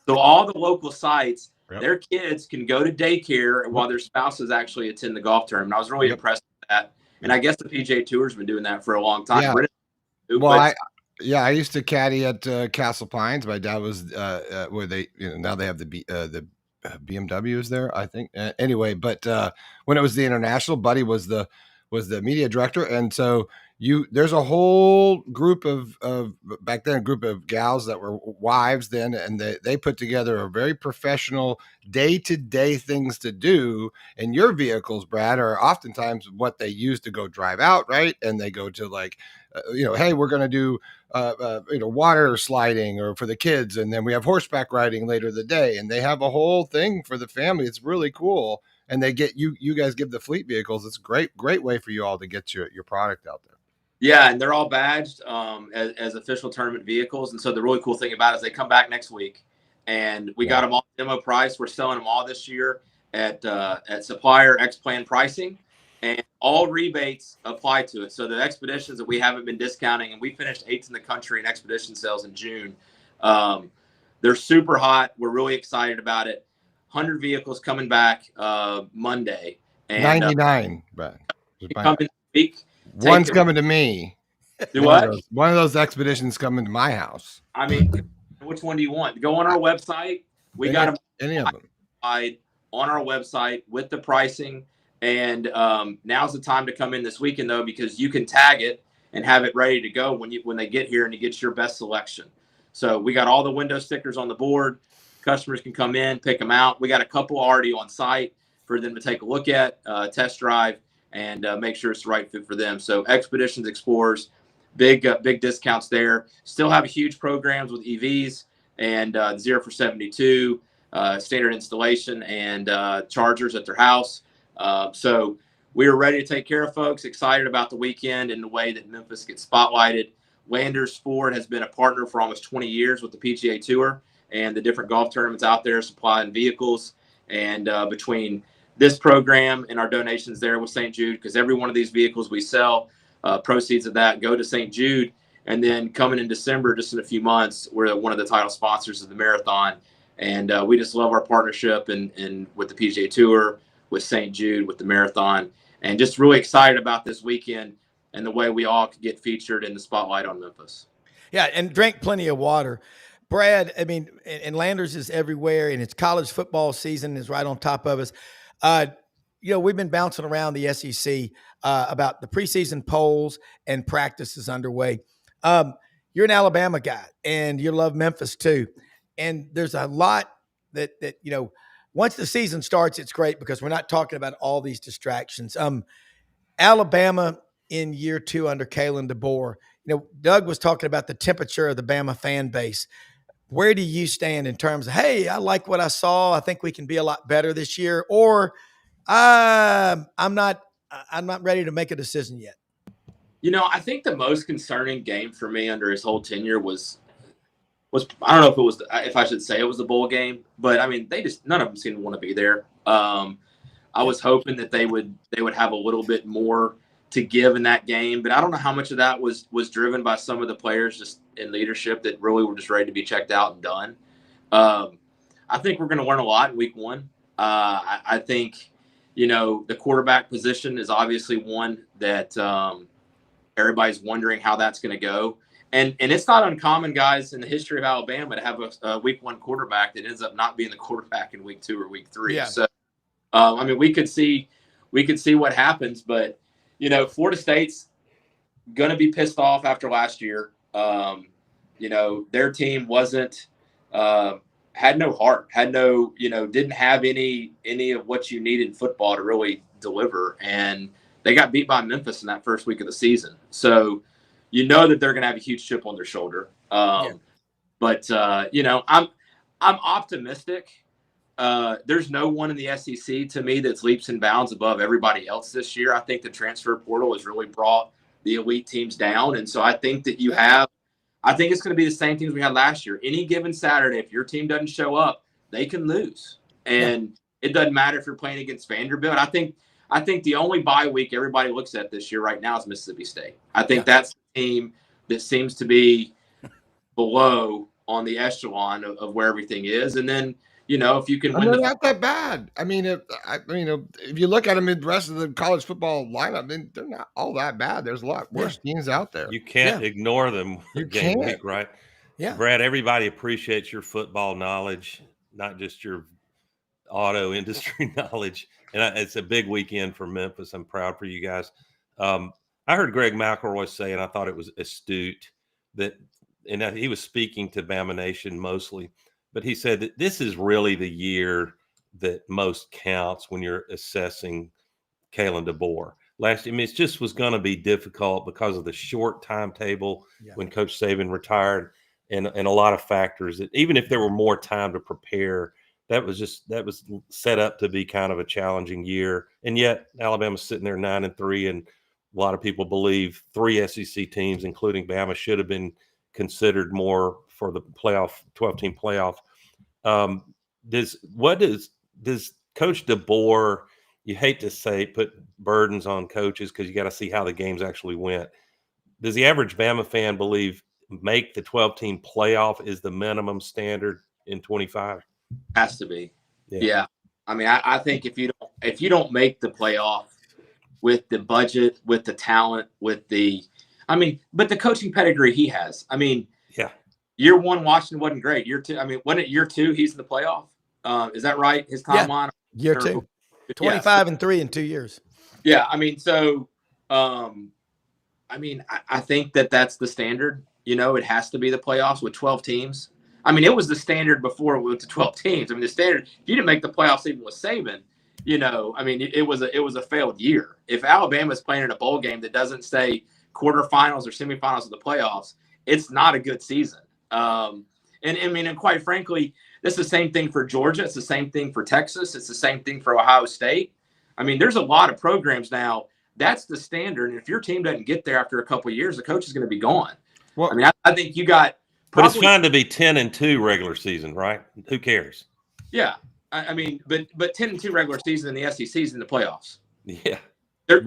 So all the local sites, their kids can go to daycare while their spouses actually attend the golf tournament. I was really impressed with that. And I guess the PGA Tour's been doing that for a long time. Yeah. Well, I used to caddy at Castle Pines. My dad was where they, now they have the BMWs there, I think. Anyway, but when it was the International, Buddy was the media director, and so there's a whole group of back then, a group of gals that were wives then, and they put together a very professional day-to-day things to do. And your vehicles, Brad, are oftentimes what they use to go drive out, right? And they go to like, hey, we're going to do water sliding or for the kids, and then we have horseback riding later in the day, and they have a whole thing for the family. It's really cool. And they get you guys give the fleet vehicles. It's a great way for you all to get your product out there. Yeah, and they're all badged as official tournament vehicles. And so the really cool thing about it is they come back next week, and we got them all demo price. We're selling them all this year at supplier X-Plan pricing, and all rebates apply to it. So the Expeditions that we haven't been discounting, and we finished 8th in the country in Expedition sales in June. They're super hot. We're really excited about it. 100 vehicles coming back Monday. And 99, Brad. Coming week. One's coming to me. Do what? One of those Expeditions coming to my house. I mean, which one do you want? Go on our website. We got them any of them on our website with the pricing. And now's the time to come in this weekend, though, because you can tag it and have it ready to go when they get here, and you get your best selection. So we got all the window stickers on the board. Customers can come in, pick them out. We got a couple already on site for them to take a look at, test drive, and make sure it's the right fit for them. So Expeditions, Explorers, big discounts there. Still have huge programs with EVs and 0 for 72, standard installation, and chargers at their house. So we are ready to take care of folks, excited about the weekend and the way that Memphis gets spotlighted. Landers Ford has been a partner for almost 20 years with the PGA Tour and the different golf tournaments out there supplying vehicles. And between this program and our donations there with St. Jude, because every one of these vehicles we sell, proceeds of that go to St. Jude. And then coming in December, just in a few months, we're one of the title sponsors of the marathon. And we just love our partnership and with the PGA Tour, with St. Jude, with the marathon, and just really excited about this weekend and the way we all could get featured in the spotlight on Memphis. Yeah, and drink plenty of water. Brad, I mean, and Landers is everywhere, and it's college football season is right on top of us. We've been bouncing around the SEC about the preseason polls and practices underway. You're an Alabama guy, and you love Memphis too. And there's a lot that once the season starts, it's great because we're not talking about all these distractions. Alabama in year 2 under Kalen DeBoer. Doug was talking about the temperature of the Bama fan base. Where do you stand in terms of, hey, I like what I saw, I think we can be a lot better this year, or I'm not ready to make a decision yet? I think the most concerning game for me under his whole tenure was I don't know if I should say it was the bowl game, but I mean none of them seemed to want to be there. I was hoping that they would have a little bit more to give in that game, but I don't know how much of that was driven by some of the players just in leadership that really were just ready to be checked out and done. I think we're going to learn a lot in week 1. I think, the quarterback position is obviously one that everybody's wondering how that's going to go. And it's not uncommon, guys, in the history of Alabama to have a week 1 quarterback that ends up not being the quarterback in week 2 or week 3. Yeah. So, I mean, we could see what happens, but Florida State's going to be pissed off after last year. Their team wasn't had no heart, didn't have any of what you need in football to really deliver, and they got beat by Memphis in that first week of the season. So that they're going to have a huge chip on their shoulder. But I'm optimistic. There's no one in the SEC to me that's leaps and bounds above everybody else this year. I think the transfer portal has really brought the elite teams down, and so I think that I think it's going to be the same things we had last year. Any given Saturday, if your team doesn't show up, they can lose, and it doesn't matter if you're playing against Vanderbilt. I think the only bye week everybody looks at this year right now is Mississippi State. I think that's the team that seems to be below on the echelon of where everything is. And then, if you can win, they're not that bad. I mean, if you look at them in the rest of the college football lineup, they're not all that bad. There's a lot worse teams out there. You can't ignore them. You game can't. week, right? Yeah. Brad, everybody appreciates your football knowledge, not just your auto industry knowledge. And it's a big weekend for Memphis. I'm proud for you guys. I heard Greg McElroy say, and I thought it was astute, and he was speaking to Bama Nation mostly, but he said that this is really the year that most counts when you're assessing Kalen DeBoer. It just was going to be difficult because of the short timetable when Coach Saban retired, and a lot of factors that even if there were more time to prepare, that was set up to be kind of a challenging year. And yet Alabama's sitting there 9-3, and a lot of people believe 3 SEC teams, including Bama, should have been considered more for the playoff, 12-team playoff. Does Coach DeBoer, you hate to say put burdens on coaches because you got to see how the games actually went. Does the average Bama fan believe make the 12-team playoff is the minimum standard in 25? Has to be. Yeah. I mean, I think if you don't make the playoff with the budget, with the talent, but the coaching pedigree he has. I mean, year 1 Washington wasn't great. Year 2, wasn't it year 2 he's in the playoff? Is that right? His timeline? Year 2. 25-3 in 2 years. Yeah, I think that's the standard. It has to be the playoffs with 12 teams. It was the standard before it went to 12 teams. The standard, if you didn't make the playoffs even with Saban, it was a failed year. If Alabama's playing in a bowl game that doesn't say quarterfinals or semifinals of the playoffs, it's not a good season. And quite frankly, it's the same thing for Georgia. It's the same thing for Texas. It's the same thing for Ohio State. There's a lot of programs now. That's the standard. And if your team doesn't get there after a couple of years, the coach is going to be gone. Well, I think you got. But it's fine to be 10-2 regular season, right? Who cares? Yeah, but 10-2 regular season in the SEC is in the playoffs. Yeah, there's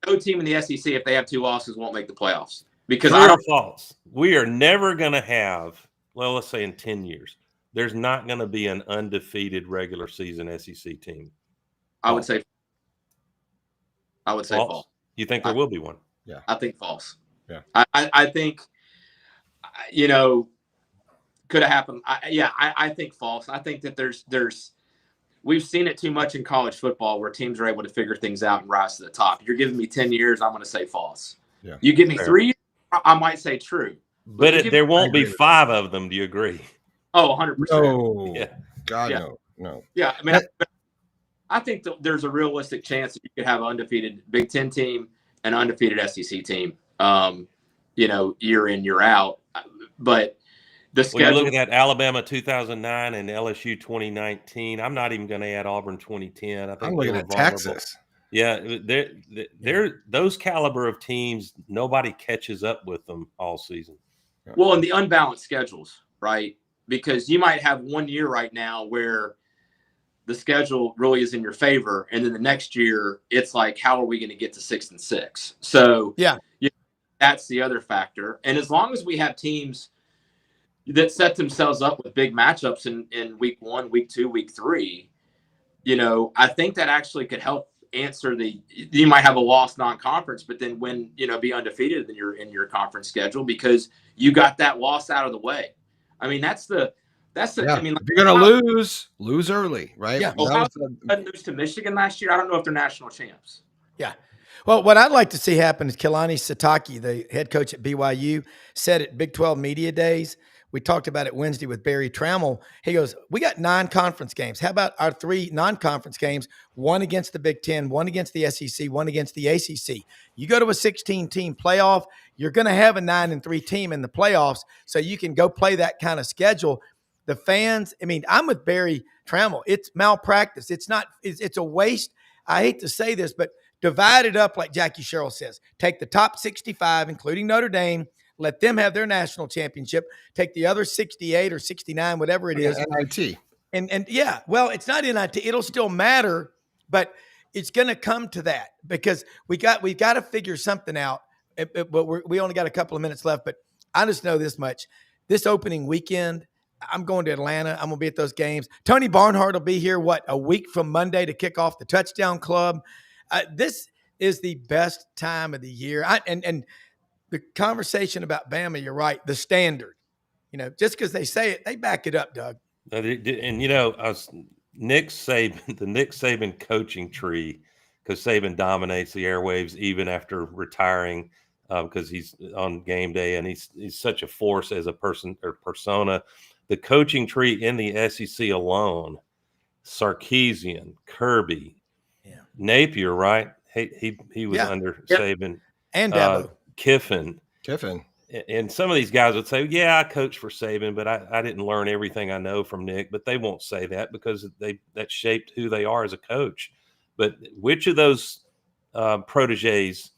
no team in the SEC if they have 2 losses won't make the playoffs because true or false. We are never going to have. Well, let's say in 10 years, there's not going to be an undefeated regular season SEC team. I would say false. You think there will be one? Yeah, I think false. Yeah, I think. Could have happened. I think false. I think that we've seen it too much in college football where teams are able to figure things out and rise to the top. You're giving me 10 years, I'm going to say false. Yeah. You give me 3 years, I might say true. But there won't be 5 of them. Do you agree? Oh, 100%. No. Yeah. God, no. Yeah, I think that there's a realistic chance that you could have an undefeated Big Ten team and an undefeated SEC team, year in, year out. But the schedule. When you look at that Alabama 2009 and LSU 2019, I'm not even going to add Auburn 2010. I think I'm looking at Texas. Yeah, they're those caliber of teams. Nobody catches up with them all season. Well, and the unbalanced schedules, right? Because you might have 1 year right now where the schedule really is in your favor, and then the next year it's like, how are we going to get to 6 and 6? So that's the other factor. And as long as we have teams that set themselves up with big matchups in week 1, week 2, week 3, I think that actually could help answer you might have a lost non-conference, but then win, be undefeated in your conference schedule because you got that loss out of the way. I mean, that's the Yeah. I mean, if you're gonna lose early, right? Yeah. Ohio lose to Michigan last year. I don't know if they're national champs. Yeah. Well, what I'd like to see happen is Kalani Sitake, the head coach at BYU, said at Big 12 Media Days, we talked about it Wednesday with Barry Trammell. He goes, we got 9 conference games. How about our 3 non-conference games, one against the Big 10, one against the SEC, one against the ACC. You go to a 16-team playoff, you're going to have a 9-3 team in the playoffs, so you can go play that kind of schedule. The fans, I mean, I'm with Barry Trammell. It's malpractice. It's a waste. I hate to say this, but divide it up like Jackie Sherrill says. Take the top 65, including Notre Dame, let them have their national championship. Take the other 68 or 69, whatever it is. NIT. And yeah, well, it's not NIT. It'll still matter, but it's going to come to that because we've got to figure something out. But we only got a couple of minutes left, but I just know this much. This opening weekend, I'm going to Atlanta. I'm going to be at those games. Tony Barnhart will be here, a week from Monday to kick off the Touchdown Club. This is the best time of the year. And the conversation about Bama, you're right, the standard. Just because they say it, they back it up, Doug. And Nick Saban, the Nick Saban coaching tree, because Saban dominates the airwaves even after retiring, because he's on game day and he's such a force as a person or persona. The coaching tree in the SEC alone, Sarkisian, Kirby, Napier, right? He was under Saban, and Dabo. Kiffin. And some of these guys would say, yeah, I coached for Saban, but I didn't learn everything I know from Nick. But they won't say that because that shaped who they are as a coach. But which of those proteges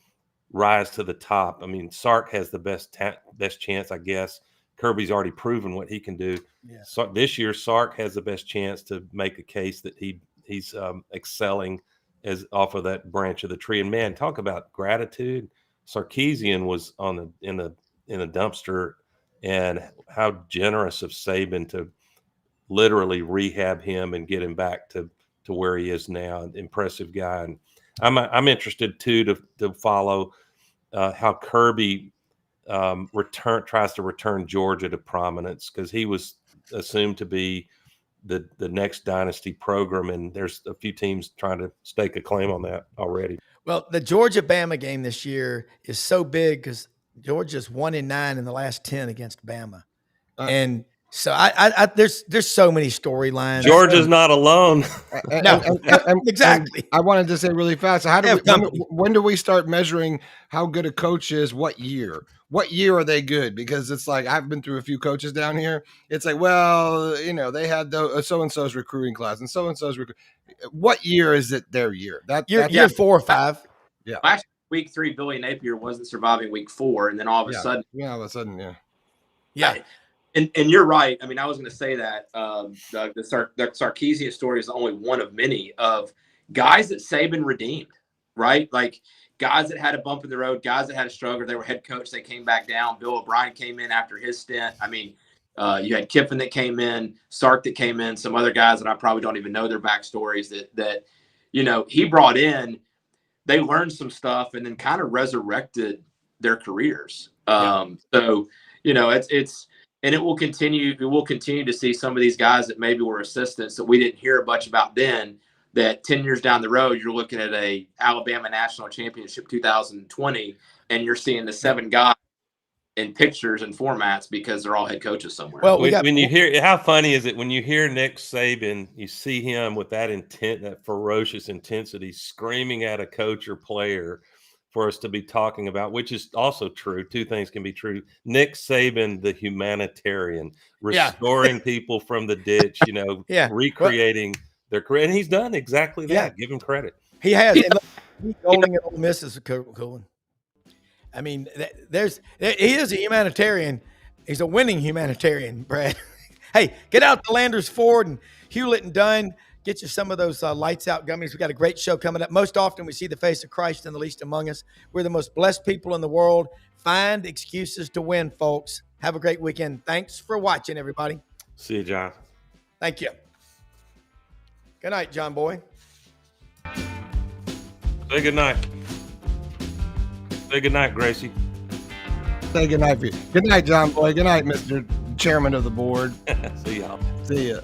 rise to the top? I mean, Sark has the best chance, I guess. Kirby's already proven what he can do. Yeah. So this year, Sark has the best chance to make a case that he's excelling as off of that branch of the tree. And man, talk about gratitude. Sarkisian was in the dumpster, and how generous of Saban to literally rehab him and get him back to where he is now. An impressive guy. And I'm interested too to follow how Kirby tries to return Georgia to prominence, because he was assumed to be the next dynasty program, and there's a few teams trying to stake a claim on that already. Well, the Georgia-Bama game this year is so big because Georgia's 1-9 in the last 10 against Bama, and so I there's so many storylines. Georgia's not alone. Exactly. I wanted to say really fast. When do we start measuring how good a coach is? What year? What year are they good? Because it's like, I've been through a few coaches down here. It's like, well, they had so-and-so's recruiting class and so-and-so's what year is it their year? That's year 4 or 5. Yeah. Last week 3, Billy Napier wasn't surviving week 4. And then all of a sudden. Yeah, all of a sudden, yeah. And you're right. I mean, I was going to say that the Sarkisian story is only one of many of guys that Saban redeemed, right? Like guys that had a bump in the road, guys that had a struggle. They were head coach. They came back down. Bill O'Brien came in after his stint. I mean, you had Kiffin that came in, Sark that came in, some other guys that I probably don't even know their backstories that he brought in. They learned some stuff and then kind of resurrected their careers. So, it's and it will continue. We will continue to see some of these guys that maybe were assistants that we didn't hear much about then, that 10 years down the road, you're looking at a Alabama national championship 2020, and you're seeing the 7 guys in pictures and formats because they're all head coaches somewhere. Well, when you hear, how funny is it when you hear Nick Saban, you see him with that intent, that ferocious intensity, screaming at a coach or player for us to be talking about, which is also true. 2 things can be true. Nick Saban, the humanitarian, restoring people from the ditch, recreating their career. And he's done exactly that. Yeah. Give him credit. He has. He's holding at Ole Miss is a cool one. I mean, he is a humanitarian. He's a winning humanitarian, Brad. Hey, get out to Landers Ford and Hewlett and Dunn. Get you some of those lights out gummies. We got a great show coming up. Most often we see the face of Christ in the least among us. We're the most blessed people in the world. Find excuses to win, folks. Have a great weekend. Thanks for watching, everybody. See you, John. Thank you. Good night, John Boy. Say good night. Say good night, Gracie. Say good night for you. Good night, John Boy. Good night, Mr. Chairman of the board. See y'all. See ya.